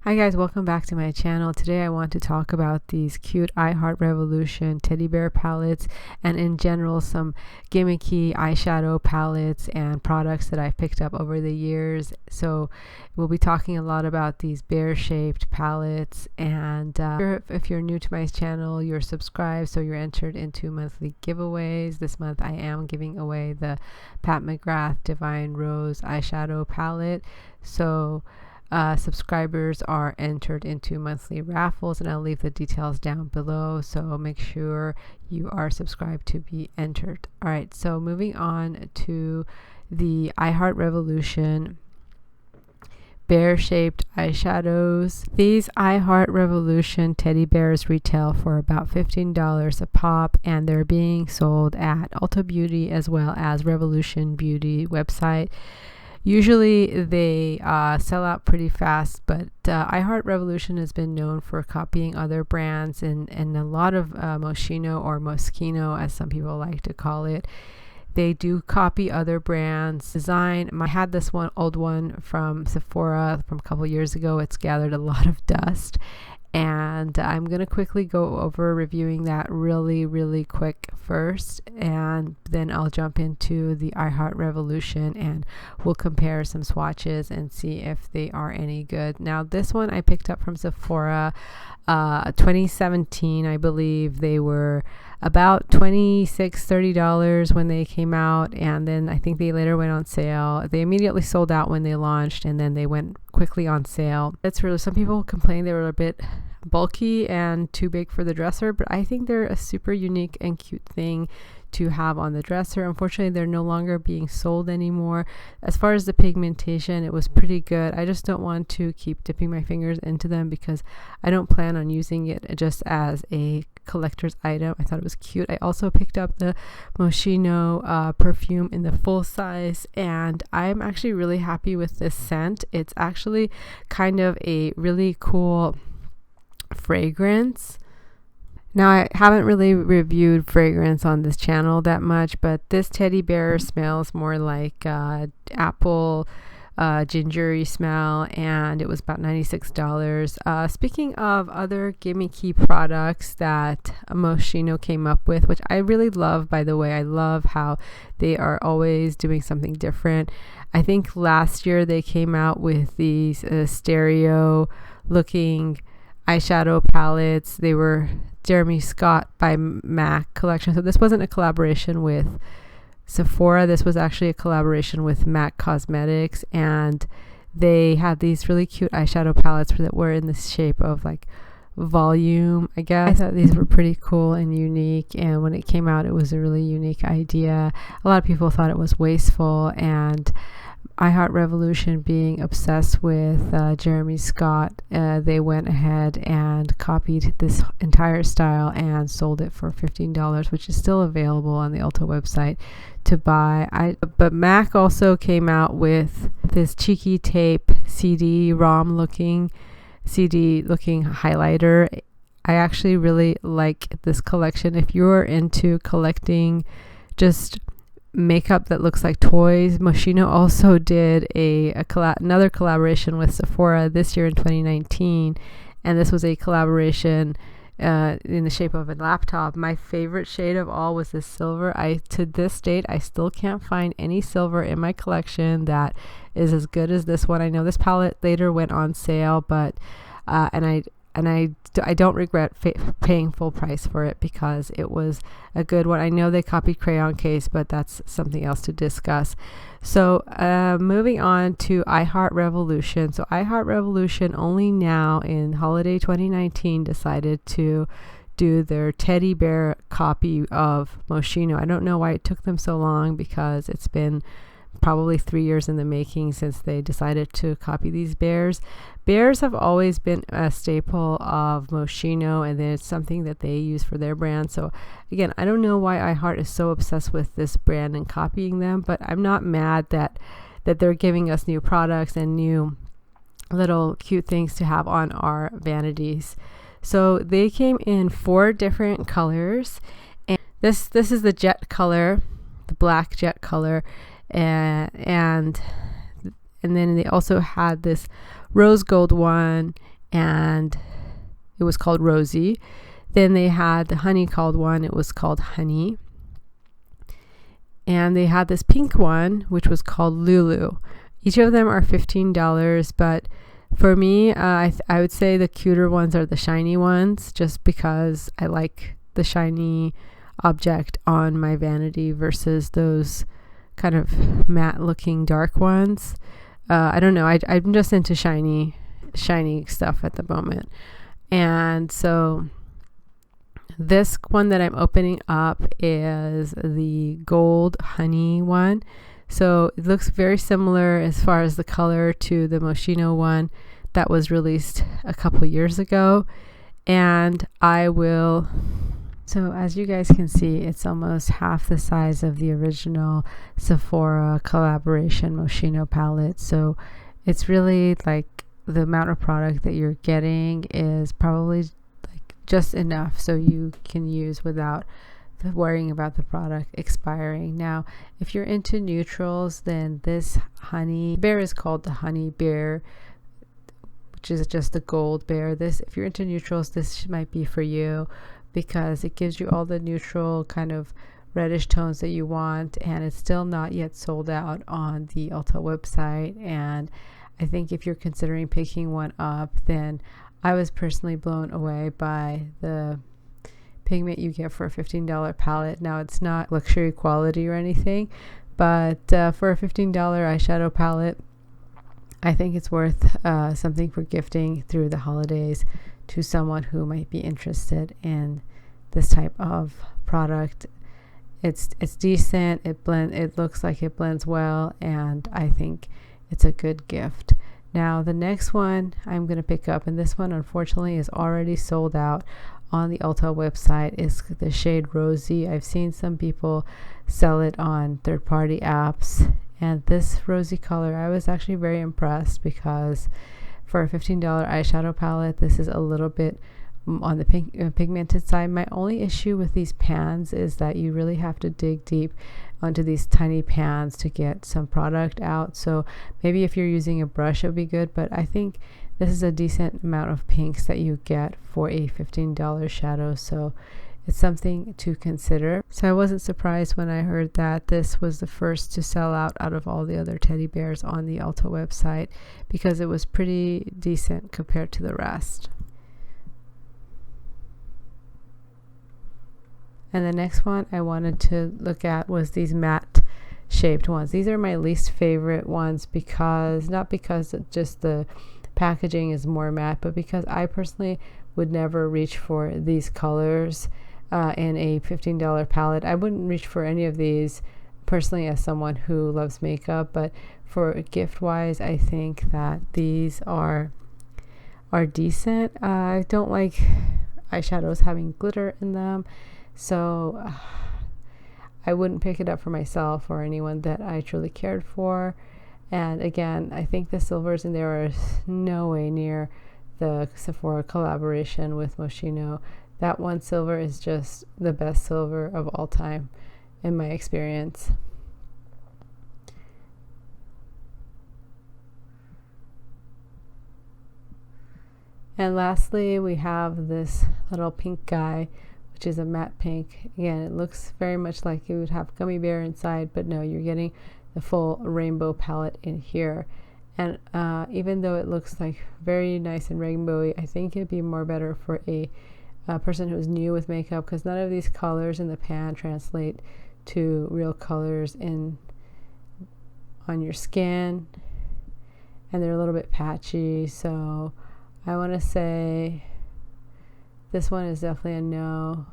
Hi guys, welcome back to my channel. Today I want to talk about these cute IHEART Revolution teddy bear palettes and in general some gimmicky eyeshadow palettes and products that I've picked up over the years. So we'll be talking a lot about these bear shaped palettes, and if you're new to my channel, you're subscribed so you're entered into monthly giveaways. This month I am giving away the Pat McGrath Divine Rose eyeshadow palette. So subscribers are entered into monthly raffles, and I'll leave the details down below, so make sure you are subscribed to be entered. Alright, so moving on to the IHEART Revolution bear shaped eyeshadows. These IHEART Revolution teddy bears retail for about $15 a pop, and they're being sold at Ulta Beauty as well as Revolution Beauty website. Usually they sell out pretty fast, but IHEART Revolution has been known for copying other brands, and a lot of Moschino, or Moschino as some people like to call it. They do copy other brands' design. I had this old one from Sephora from a couple years ago. It's gathered a lot of dust, and I'm going to quickly go over reviewing that really quick first, and then I'll jump into the IHEART Revolution and we'll compare some swatches and see if they are any good. Now this one I picked up from Sephora 2017, I believe. They were about $26-30 when they came out, and then I think they later went on sale. They immediately sold out when they launched, and then they went quickly on sale. It's really, some people complained they were a bit bulky and too big for the dresser, but I think they're a super unique and cute thing to have on the dresser. Unfortunately, they're no longer being sold anymore. As far as the pigmentation, it was pretty good. I just don't want to keep dipping my fingers into them because I don't plan on using it just as a collector's item. I thought it was cute. I also picked up the Moschino perfume in the full size, and I'm actually really happy with this scent. It's actually kind of a really cool fragrance. Now, I haven't really reviewed fragrance on this channel that much, but this teddy bear smells more like apple gingery smell, and it was about $96. Speaking of other gimmicky products that Moschino came up with, which I really love, by the way. I love how they are always doing something different. I think last year they came out with these stereo looking eyeshadow palettes. They were Jeremy Scott by MAC collection. So this wasn't a collaboration with Sephora. This was actually a collaboration with MAC Cosmetics, and they had these really cute eyeshadow palettes that were in the shape of like volume, I guess. I thought these were pretty cool and unique, and when it came out, it was a really unique idea. A lot of people thought it was wasteful, and IHEART Revolution, being obsessed with Jeremy Scott, they went ahead and copied this entire style and sold it for $15, which is still available on the Ulta website to buy. But MAC also came out with this cheeky tape CD-ROM looking highlighter. I actually really like this collection. If you're into collecting just makeup that looks like toys, Moschino also did another collaboration with Sephora this year in 2019, and this was a collaboration in the shape of a laptop. My favorite shade of all was this silver. To this date, I still can't find any silver in my collection that is as good as this one. I know this palette later went on sale, but I don't regret paying full price for it because it was a good one. I know they copied Crayon Case, but that's something else to discuss. So moving on to IHEART Revolution. So IHEART Revolution only now in holiday 2019 decided to do their teddy bear copy of Moschino. I don't know why it took them so long, because it's been probably 3 years in the making since they decided to copy these bears. Bears have always been a staple of Moschino, and then it's something that they use for their brand. So again, I don't know why iHeart is so obsessed with this brand and copying them, but I'm not mad that they're giving us new products and new little cute things to have on our vanities. So they came in 4 different colors, and this is the jet color, the black jet color, and And then they also had this rose gold one, and it was called Rosie. Then they had the honey called one, it was called Honey. And they had this pink one, which was called Lulu. Each of them are $15, but for me, I would say the cuter ones are the shiny ones, just because I like the shiny object on my vanity versus those kind of matte looking dark ones. I don't know, I'm just into shiny stuff at the moment. And so this one that I'm opening up is the gold honey one. So it looks very similar as far as the color to the Moschino one that was released a couple years ago. And so as you guys can see, it's almost half the size of the original Sephora collaboration Moschino palette. So it's really like the amount of product that you're getting is probably like just enough so you can use without worrying about the product expiring. Now, if you're into neutrals, then this honey bear is called the honey bear, which is just the gold bear. If you're into neutrals, this might be for you, because it gives you all the neutral kind of reddish tones that you want, and it's still not yet sold out on the Ulta website. And I think if you're considering picking one up, then I was personally blown away by the pigment you get for a $15 palette. Now, it's not luxury quality or anything, but for a $15 eyeshadow palette, I think it's worth something for gifting through the holidays to someone who might be interested in this type of product. It's decent. It looks like it blends well, and I think it's a good gift. Now, the next one I'm going to pick up, and this one unfortunately is already sold out on the Ulta website, is the shade Rosie. I've seen some people sell it on third-party apps, and this rosy color, I was actually very impressed, because for a $15 eyeshadow palette, this is a little bit on the pigmented side. My only issue with these pans is that you really have to dig deep onto these tiny pans to get some product out. So maybe if you're using a brush, it would be good, but I think this is a decent amount of pinks that you get for a $15 shadow. So it's something to consider. So I wasn't surprised when I heard that this was the first to sell out of all the other teddy bears on the Ulta website, because it was pretty decent compared to the rest. And the next one I wanted to look at was these matte shaped ones. These are my least favorite ones, because not because just the packaging is more matte, but because I personally would never reach for these colors in a $15 palette. I wouldn't reach for any of these personally as someone who loves makeup, but for gift wise, I think that these are decent. I don't like eyeshadows having glitter in them, so I wouldn't pick it up for myself or anyone that I truly cared for. And again, I think the silvers in there are no way near the Sephora collaboration with Moschino. That one silver is just the best silver of all time in my experience. And lastly, we have this little pink guy, which is a matte pink. Again, it looks very much like it would have gummy bear inside, but no, you're getting the full rainbow palette in here. And even though it looks like very nice and rainbowy, I think it'd be more better for a person who's new with makeup, because none of these colors in the pan translate to real colors on your skin, and they're a little bit patchy. So I want to say this one is definitely a no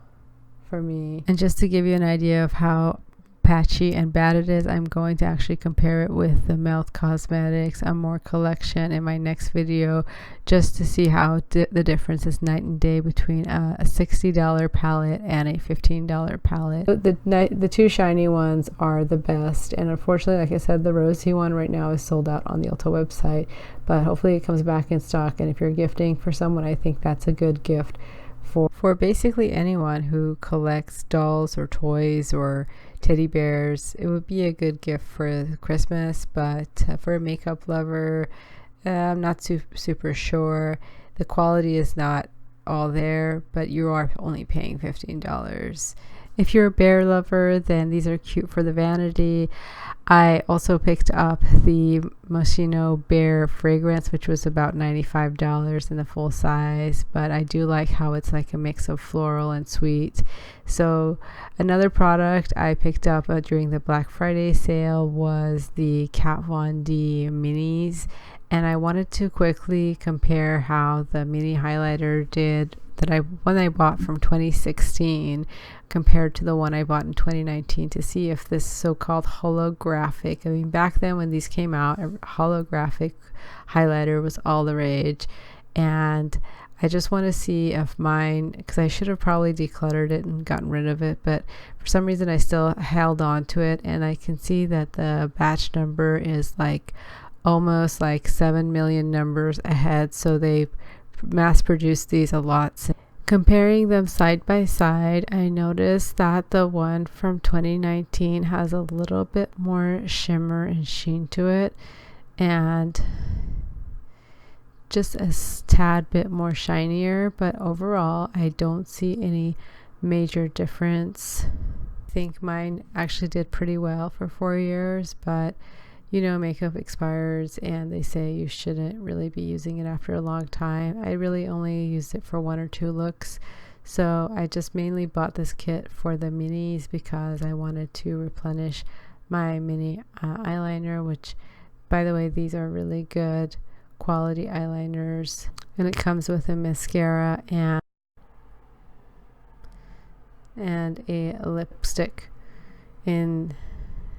for me. And just to give you an idea of how patchy and bad it is, I'm going to actually compare it with the Melt Cosmetics Amore collection in my next video, just to see how the difference is night and day between a $60 palette and a $15 palette. The two shiny ones are the best, and unfortunately, like I said, the rosy one right now is sold out on the Ulta website, but hopefully it comes back in stock. And if you're gifting for someone, I think that's a good gift for basically anyone who collects dolls or toys or teddy bears. It would be a good gift for Christmas, but for a makeup lover, I'm not super sure. The quality is not all there, but you are only paying $15. If you're a bear lover, then these are cute for the vanity. I also picked up the Moschino Bear fragrance, which was about $95 in the full size, but I do like how it's like a mix of floral and sweet. So another product I picked up during the Black Friday sale was the Kat Von D minis, and I wanted to quickly compare how the mini highlighter did one I bought from 2016 compared to the one I bought in 2019 to see if this so-called holographic, I mean, back then when these came out, a holographic highlighter was all the rage, and I just want to see if mine, because I should have probably decluttered it and gotten rid of it, but for some reason I still held on to it, and I can see that the batch number is like almost like 7 million numbers ahead, so they mass produced these a lot. Comparing them side by side, I noticed that the one from 2019 has a little bit more shimmer and sheen to it, and just a tad bit more shinier, but overall I don't see any major difference. I think mine actually did pretty well for 4 years, but you know, makeup expires and they say you shouldn't really be using it after a long time. I really only used it for 1 or 2 looks, so I just mainly bought this kit for the minis because I wanted to replenish my mini eyeliner, which, by the way, these are really good quality eyeliners, and it comes with a mascara and a lipstick in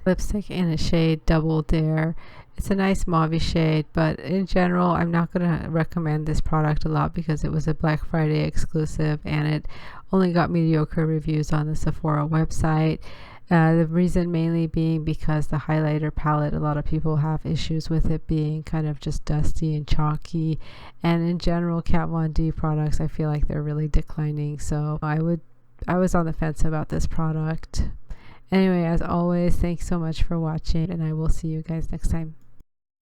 a shade Double Dare. It's a nice mauve shade, but in general I'm not going to recommend this product a lot because it was a Black Friday exclusive and it only got mediocre reviews on the Sephora website. The reason mainly being because the highlighter palette, a lot of people have issues with it being kind of just dusty and chalky, and in general Kat Von D products I feel like they're really declining, so I was on the fence about this product. Anyway, as always, thanks so much for watching, and I will see you guys next time.